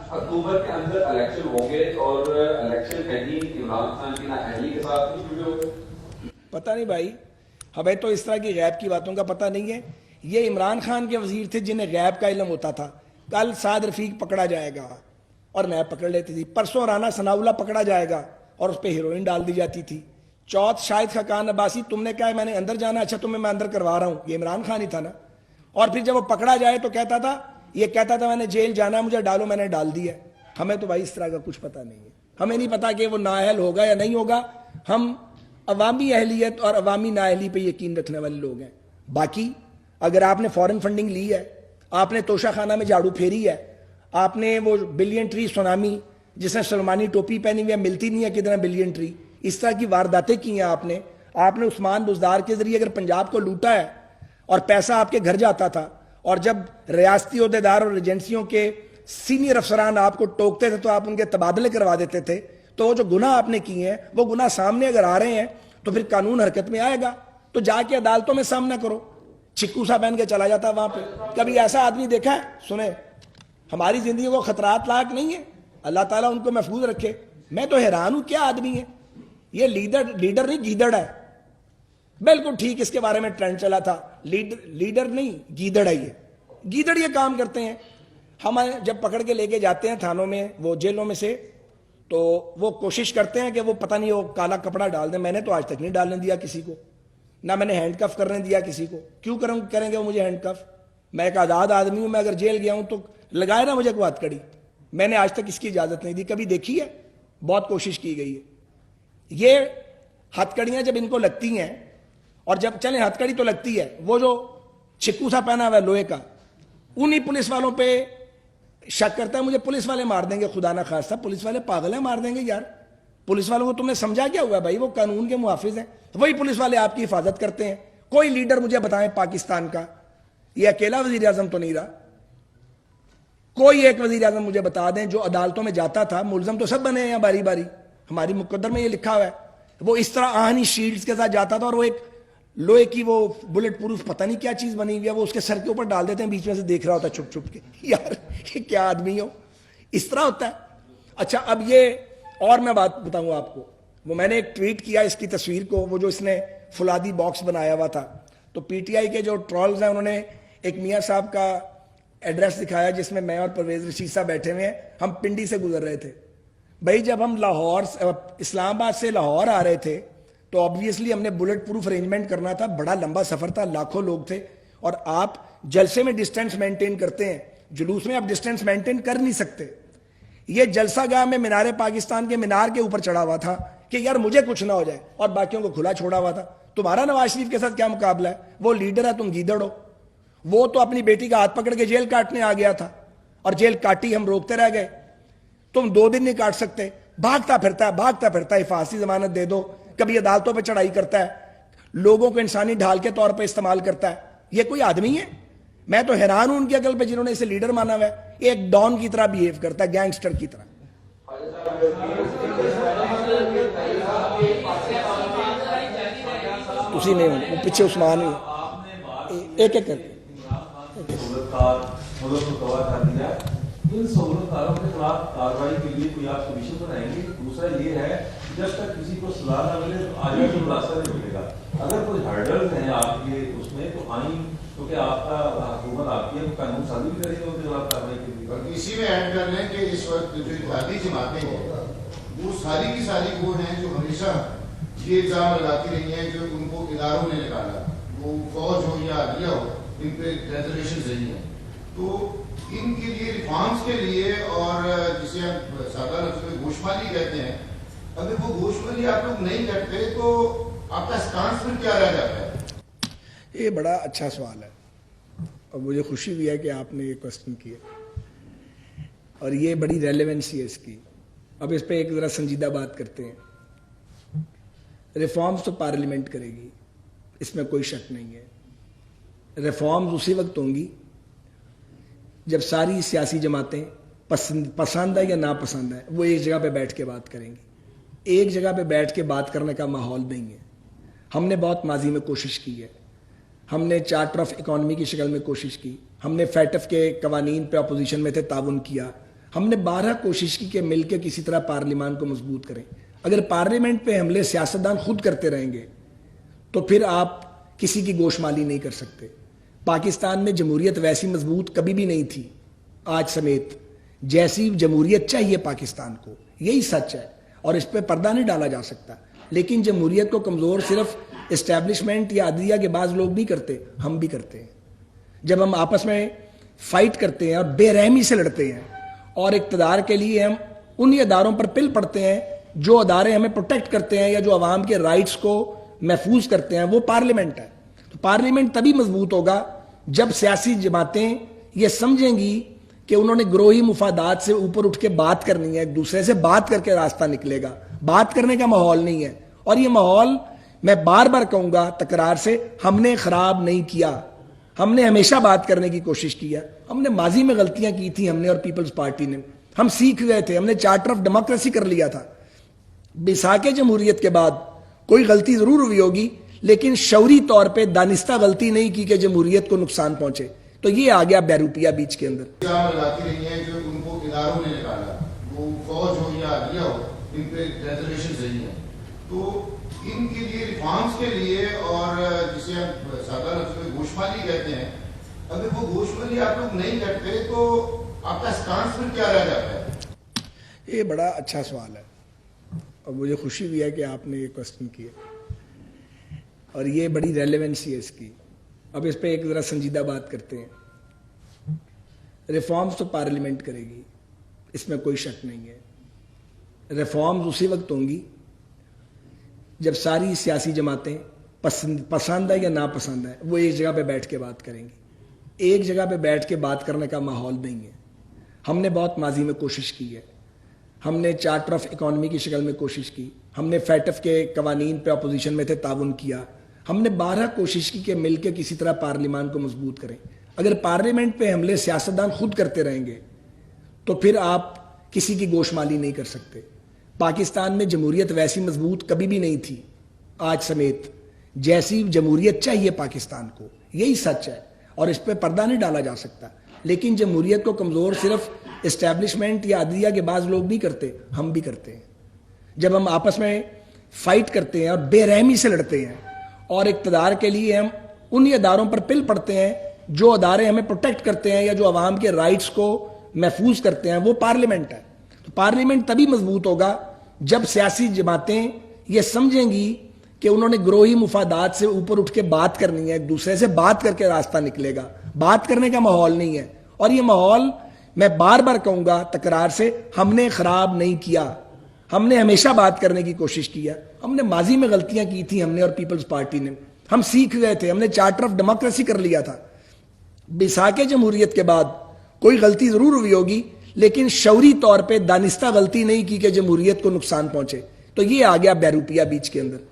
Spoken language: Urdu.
اکتوبر کے اندر الیکشن ہوں گے اور الیکشن پینڈنگ عمران خان کی نااہلی کے ساتھ بھی شروع ہو؟ پتہ نہیں بھائی، ہمیں تو اس طرح کی غیب کی باتوں کا پتہ نہیں ہے. یہ عمران خان کے وزیر تھے جنہیں غیب کا علم ہوتا تھا. کل سعد رفیق پکڑا جائے گا اور میں پکڑ لیتی تھی. پرسوں رانا ثناءاللہ پکڑا جائے گا اور اس پہ ہیروئن ڈال دی جاتی تھی. چوتھ شاہد خاقان عباسی، تم نے کہا ہے میں نے اندر جانا، اچھا تمہیں میں اندر کروا رہا ہوں. یہ عمران خان ہی تھا نا. اور پھر جب وہ پکڑا جائے تو کہتا تھا میں نے جیل جانا ہے، مجھے ڈالو، میں نے ڈال دیا. ہمیں تو بھائی اس طرح کا کچھ پتہ نہیں ہے. ہمیں نہیں پتا کہ وہ نااہل ہوگا یا نہیں ہوگا. ہم عوامی اہلیت اور عوامی نااہلی پہ یقین رکھنے والے لوگ ہیں. باقی اگر آپ نے فورن فنڈنگ لی ہے، آپ نے توشہ خانہ میں جھاڑو پھیری ہے، آپ نے وہ بلین ٹری سونامی جس نے سلمانی ٹوپی پہنی ہوئی ہے، ملتی نہیں ہے کدھر بلین ٹری، اس طرح کی وارداتیں کی ہیں آپ نے عثمان بزدار کے ذریعے اگر پنجاب کو لوٹا ہے اور پیسہ آپ کے گھر جاتا تھا، اور جب ریاستی عہدیدار اور ایجنسیوں کے سینئر افسران آپ کو ٹوکتے تھے تو آپ ان کے تبادلے کروا دیتے تھے، تو وہ جو گناہ آپ نے کیے ہیں وہ گناہ سامنے اگر آ رہے ہیں تو پھر قانون حرکت میں آئے گا. تو جا کے عدالتوں میں سامنا کرو. چکو سا پہن کے چلا جاتا وہاں پہ. کبھی ایسا آدمی دیکھا ہے؟ سنیں، ہماری زندگی کو خطرات لاحق نہیں ہے، اللہ تعالیٰ ان کو محفوظ رکھے. میں تو حیران ہوں کیا آدمی ہے یہ. لیڈر نہیں گیدڑ ہے. بالکل ٹھیک، اس کے بارے میں ٹرینڈ چلا تھا. لیڈر نہیں گیدڑ ہے. یہ گیدڑ یہ کام کرتے ہیں. ہم جب پکڑ کے لے کے جاتے ہیں تھانوں میں، وہ جیلوں میں سے، تو وہ کوشش کرتے ہیں کہ وہ پتہ نہیں وہ کالا کپڑا ڈال دیں. میں نے تو آج تک نہیں ڈالنے دیا کسی کو، نہ میں نے ہینڈ کف کرنے دیا کسی کو. کیوں کریں گے وہ مجھے ہینڈ کف؟ میں ایک آزاد آدمی ہوں. میں اگر جیل گیا ہوں تو لگائے نا مجھے کوئی ہتھ کڑی. میں نے آج تک اس کی اجازت نہیں دی. کبھی دیکھی ہے؟ بہت کوشش کی گئی ہے. یہ ہتھ کڑیاں جب ان کو لگتی ہیں، اور جب چلیں ہتھ کڑی تو لگتی ہے، وہ جو چکو سا پہنا ہوا ہے لوہے کا، انہی پولیس والوں پہ شک کرتا ہے مجھے پولیس والے مار دیں گے. خدا نہ خواستہ پولیس والے پاگل ہیں، مار دیں گے یار. پولیس والوں کو تم نے سمجھا کیا ہوا بھائی؟ وہ قانون کے محافظ ہیں. وہی پولیس والے آپ کی حفاظت کرتے ہیں. کوئی لیڈر مجھے بتائیں پاکستان کا، یہ اکیلا وزیر اعظم تو نہیں رہا، کوئی ایک وزیر اعظم مجھے بتا دیں جو عدالتوں میں جاتا تھا. ملزم تو سب بنے ہیں باری باری، ہماری مقدر میں یہ لکھا ہوا ہے. وہ اس طرح آہنی شیلڈز کے ساتھ جاتا تھا، اور وہ ایک لوہے کی وہ بلٹ پروف پتہ نہیں کیا چیز بنی ہوئی ہے، وہ اس کے سر کے اوپر ڈال دیتے ہیں، بیچ میں سے دیکھ رہا ہوتا ہے چھپ چھپ کے. یار یہ کیا آدمی ہو؟ اس طرح ہوتا ہے. اچھا اب یہ اور میں بات بتاؤں آپ کو. وہ میں نے ایک ٹویٹ کیا اس کی تصویر کو، وہ جو اس نے فولادی باکس بنایا ہوا تھا، تو پی ٹی آئی کے جو ٹرولز ہیں انہوں نے ایک میاں صاحب کا ایڈریس دکھایا جس میں میں اور پرویز رشید صاحب بیٹھے ہوئے ہیں. ہم پنڈی سے گزر رہے تھے. بھائی جب ہم اسلام آباد سے لاہور آ رہے تھے تو آبویسلی ہم نے بلٹ پروف ارینجمنٹ کرنا تھا. بڑا لمبا سفر تھا، لاکھوں لوگ تھے، اور آپ جلسے میں ڈسٹینس مینٹین کرتے ہیں، جلوس میں آپ ڈسٹینس مینٹین کر نہیں سکتے. یہ جلسہ گاہ میں مینار پاکستان کے مینار کے اوپر چڑھا ہوا تھا کہ یار مجھے کچھ نہ ہو جائے، اور باقیوں کو کھلا چھوڑا ہوا تھا. تمہارا نواز شریف کے ساتھ کیا مقابلہ ہے؟ وہ لیڈر ہے، تم گیدڑ ہو. وہ تو اپنی بیٹی کا ہاتھ پکڑ کے جیل کاٹنے آ گیا تھا، اور جیل کاٹی، ہم روکتے رہ گئے. تم 2 دن نہیں کاٹ سکتے. بھاگتا پھرتا ہے، حفاظتی ضمانت دے دو. کبھی عدالتوں پہ چڑھائی کرتا ہے، لوگوں کو انسانی ڈھال کے طور پہ استعمال کرتا ہے. یہ کوئی آدمی ہے؟ میں تو حیران ہوں ان کی عقل پہ جنہوں نے اسے لیڈر مانا ہوا ہے. ایک ڈان کی طرح بیہیو کرتا ہے، گینگسٹر کی طرح. تسی نہیں ہوں، وہ پیچھے عثمان ہوئی ایک ایک کر کے ان سہولتکاروں کے خلاف کارروائی کے لیے کوئی آپ کمیشن بنائیں گے؟ دوسرا یہ ہے جب تک کسی کو صلاح نہ ملے تو آگے کوئی راستہ نہیں ملے گا. اگر کوئی ہرڈلز ہیں آپ کے اس میں تو آئین، کیونکہ آپ کا حکومت آپ کی ہے، قانون سازی بھی کرے گا ان کے خلاف کارروائی کے لیے. اور اسی میں ایڈ کر لیں کہ اس وقت جو اتحادی جماعتیں ہیں وہ ساری کی ساری وہ ہیں جو ہمیشہ یہ الزام لگاتی رہی ہیں کہ ان کو اداروں نے نکالا، وہ فوج ہو یا عدلیہ ہو، ان پہ ریزرویشن رہی ہیں. تو ان کے لیے ریفارمز کے لیے، اور جسے ہم سادہ لفظ میں گوشمالی کہتے ہیں، اگر وہ گوشمالی آپ لوگ نہیں کرتے تو آپ کا اسٹانس پھر کیا رہ جاتا ہے؟ یہ بڑا اچھا سوال ہے، اور مجھے خوشی بھی ہے کہ آپ نے یہ کوسچن کیا، اور یہ بڑی ریلیونسی ہے اس کی. اب اس پہ ایک ذرا سنجیدہ بات کرتے ہیں. ریفارمز تو پارلیمنٹ کرے گی، اس میں کوئی شک نہیں ہے. ریفارمز اسی وقت ہوں گی جب ساری سیاسی جماعتیں پسند ہے یا ناپسند ہے وہ ایک جگہ پہ بیٹھ کے بات کریں گی. ایک جگہ پہ بیٹھ کے بات کرنے کا ماحول نہیں ہے. ہم نے بہت ماضی میں کوشش کی ہے. ہم نے چارٹر آف اکانومی کی شکل میں کوشش کی. ہم نے فیٹف کے قوانین پہ اپوزیشن میں تھے، تعاون کیا. ہم نے 12 کوشش کی کہ مل کے کسی طرح پارلیمان کو مضبوط کریں. اگر پارلیمنٹ پہ حملے سیاستدان خود کرتے رہیں گے تو پھر آپ کسی کی گوشمالی نہیں کر سکتے. پاکستان میں جمہوریت ویسی مضبوط کبھی بھی نہیں تھی آج سمیت جیسی جمہوریت چاہیے پاکستان کو. یہی سچ ہے اور اس پہ پردہ نہیں ڈالا جا سکتا. لیکن جمہوریت کو کمزور صرف اسٹیبلشمنٹ یا عدلیہ کے بعض لوگ نہیں کرتے, ہم بھی کرتے ہیں. جب ہم آپس میں فائٹ کرتے ہیں اور بے رحمی سے لڑتے ہیں اور اقتدار کے لیے ہم انہی اداروں پر پل پڑتے ہیں جو ادارے ہمیں پروٹیکٹ کرتے ہیں یا جو عوام کے رائٹس کو محفوظ کرتے ہیں, وہ پارلیمنٹ ہے. تو پارلیمنٹ تبھی مضبوط ہوگا جب سیاسی جماعتیں یہ سمجھیں گی کہ انہوں نے گروہی مفادات سے اوپر اٹھ کے بات کرنی ہے, ایک دوسرے سے بات کر کے راستہ نکلے گا. بات کرنے کا ماحول نہیں ہے, اور یہ ماحول میں بار بار کہوں گا تکرار سے, ہم نے خراب نہیں کیا. ہم نے ہمیشہ بات کرنے کی کوشش کی ہے. ہم نے ماضی میں غلطیاں کی تھی, ہم نے اور پیپلز پارٹی نے. ہم سیکھ گئے تھے, ہم نے چارٹر آف ڈیموکریسی کر لیا تھا. بیساکھ جمہوریت کے بعد کوئی غلطی ضرور ہوئی ہوگی لیکن شعوری طور پہ دانستہ غلطی نہیں کی کہ جمہوریت کو نقصان پہنچے. تو یہ آ گیا بیروپیا بیچ کے اندر. الزام لگاتی رہی ہیں جو ان کو اداروں نے نکالا, وہ فوج ہو یا عدلیہ ہو, ان پہ ریزرویشن رہی ہے. تو ان کے لیے ریفارمز کے لیے, اور جسے ہم سادہ لفظ میں گوشمالی کہتے ہیں, اگر وہ گوشمالی آپ لوگ نہیں کرتے تو آپ کا اسٹانس پھر کیا رہ جاتا ہے؟ یہ بڑا اچھا سوال ہے اور مجھے خوشی بھی ہے کہ آپ نے یہ کوسچن کیا, اور یہ بڑی ریلیونسی ہے اس کی. اب اس پہ ایک ذرا سنجیدہ بات کرتے ہیں. ریفارمز تو پارلیمنٹ کرے گی, اس میں کوئی شک نہیں ہے. ریفارمز اسی وقت ہوں گی جب ساری سیاسی جماعتیں پسند ہے یا ناپسند ہے وہ ایک جگہ پہ بیٹھ کے بات کریں گی. ایک جگہ پہ بیٹھ کے بات کرنے کا ماحول نہیں ہے. ہم نے بہت ماضی میں کوشش کی ہے. ہم نے چارٹر آف اکانومی کی شکل میں کوشش کی, ہم نے فیٹف کے قوانین پہ اپوزیشن میں تھے تعاون کیا. ہم نے 12 کوشش کی کہ مل کے کسی طرح پارلیمان کو مضبوط کریں. اگر پارلیمنٹ پہ حملے سیاستدان خود کرتے رہیں گے تو پھر آپ کسی کی گوشمالی نہیں کر سکتے. پاکستان میں جمہوریت ویسی مضبوط کبھی بھی نہیں تھی آج سمیت جیسی جمہوریت چاہیے پاکستان کو. یہی سچ ہے اور اس پہ پردہ نہیں ڈالا جا سکتا. لیکن جمہوریت کو کمزور صرف اسٹیبلشمنٹ یا عدلیہ کے بعض لوگ نہیں کرتے, ہم بھی کرتے ہیں. جب ہم آپس میں فائٹ کرتے ہیں اور بے رحمی سے لڑتے ہیں اور اقتدار کے لیے ہم انہی اداروں پر پل پڑتے ہیں جو ادارے ہمیں پروٹیکٹ کرتے ہیں یا جو عوام کے رائٹس کو محفوظ کرتے ہیں, وہ پارلیمنٹ ہے. تو پارلیمنٹ تبھی مضبوط ہوگا جب سیاسی جماعتیں یہ سمجھیں گی کہ انہوں نے گروہی مفادات سے اوپر اٹھ کے بات کرنی ہے, ایک دوسرے سے بات کر کے راستہ نکلے گا. بات کرنے کا ماحول نہیں ہے, اور یہ ماحول میں بار بار کہوں گا تکرار سے, ہم نے خراب نہیں کیا. ہم نے ہمیشہ بات کرنے کی کوشش کی ہے. ہم نے ماضی میں غلطیاں کی تھی, ہم نے اور پیپلز پارٹی نے. ہم سیکھ گئے تھے, ہم نے چارٹر آف ڈیموکریسی کر لیا تھا. بیساکھ جمہوریت کے بعد کوئی غلطی ضرور ہوئی ہوگی لیکن شعوری طور پہ دانستہ غلطی نہیں کی کہ جمہوریت کو نقصان پہنچے. تو یہ آ گیا بیروپیا بیچ کے اندر.